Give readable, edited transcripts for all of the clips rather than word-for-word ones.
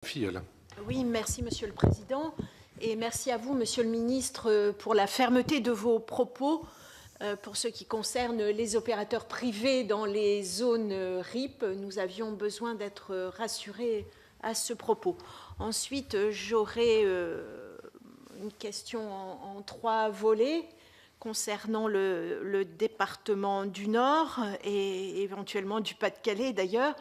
Filleul. Oui, merci Monsieur le Président et merci à vous Monsieur le Ministre pour la fermeté de vos propos pour ce qui concerne les opérateurs privés dans les zones RIP. Nous avions besoin d'être rassurés à ce propos. Ensuite, j'aurai une question en 3 volets concernant le département du Nord et éventuellement du Pas-de-Calais d'ailleurs.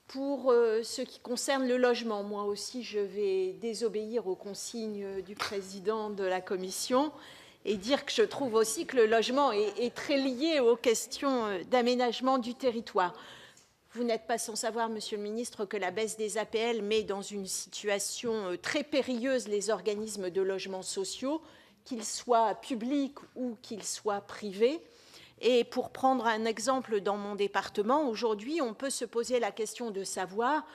Pour ce qui concerne le logement, moi aussi, je vais désobéir aux consignes du président de la Commission et dire que je trouve aussi que le logement est très lié aux questions d'aménagement du territoire. Vous n'êtes pas sans savoir, Monsieur le Ministre, que la baisse des APL met dans une situation très périlleuse les organismes de logements sociaux, qu'ils soient publics ou qu'ils soient privés. Et pour prendre un exemple dans mon département, aujourd'hui, on peut se poser la question de savoir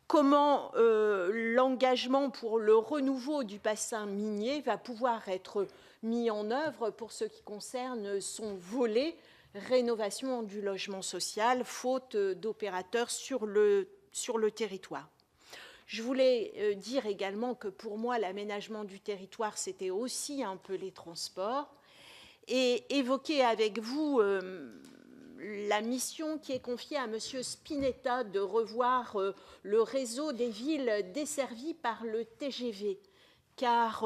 comment l'engagement pour le renouveau du bassin minier va pouvoir être mis en œuvre pour ce qui concerne son volet rénovation du logement social, faute d'opérateurs sur le territoire. Je voulais dire également que pour moi, l'aménagement du territoire, c'était aussi un peu les transports. Et évoquer avec vous la mission qui est confiée à M. Spinetta de revoir le réseau des villes desservies par le TGV. Car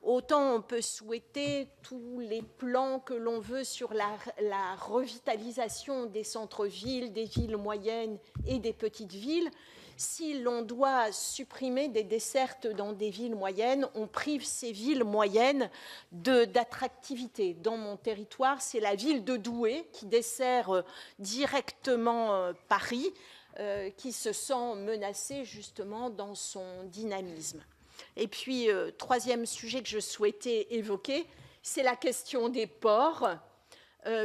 autant on peut souhaiter tous les plans que l'on veut sur la revitalisation des centres-villes, des villes moyennes et des petites villes, si l'on doit supprimer des dessertes dans des villes moyennes, on prive ces villes moyennes d'attractivité. Dans mon territoire, c'est la ville de Douai qui dessert directement Paris, qui se sent menacée justement dans son dynamisme. Et puis, troisième sujet que je souhaitais évoquer, c'est la question des ports.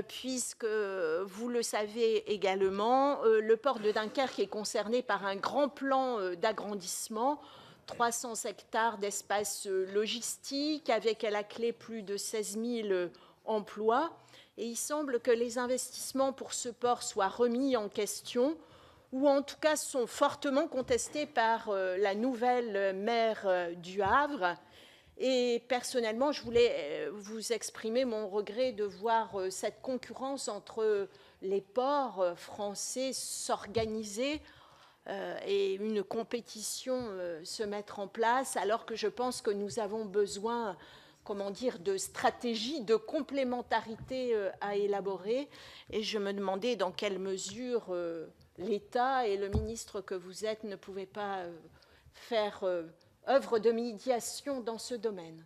Puisque, vous le savez également, le port de Dunkerque est concerné par un grand plan d'agrandissement, 300 hectares d'espace logistique, avec à la clé plus de 16 000 emplois. Et il semble que les investissements pour ce port soient remis en question, ou en tout cas sont fortement contestés par la nouvelle maire du Havre. Et personnellement, je voulais vous exprimer mon regret de voir cette concurrence entre les ports français s'organiser et une compétition se mettre en place, alors que je pense que nous avons besoin, comment dire, de stratégies, de complémentarité à élaborer. Et je me demandais dans quelle mesure l'État et le ministre que vous êtes ne pouvaient pas faire œuvre de médiation dans ce domaine.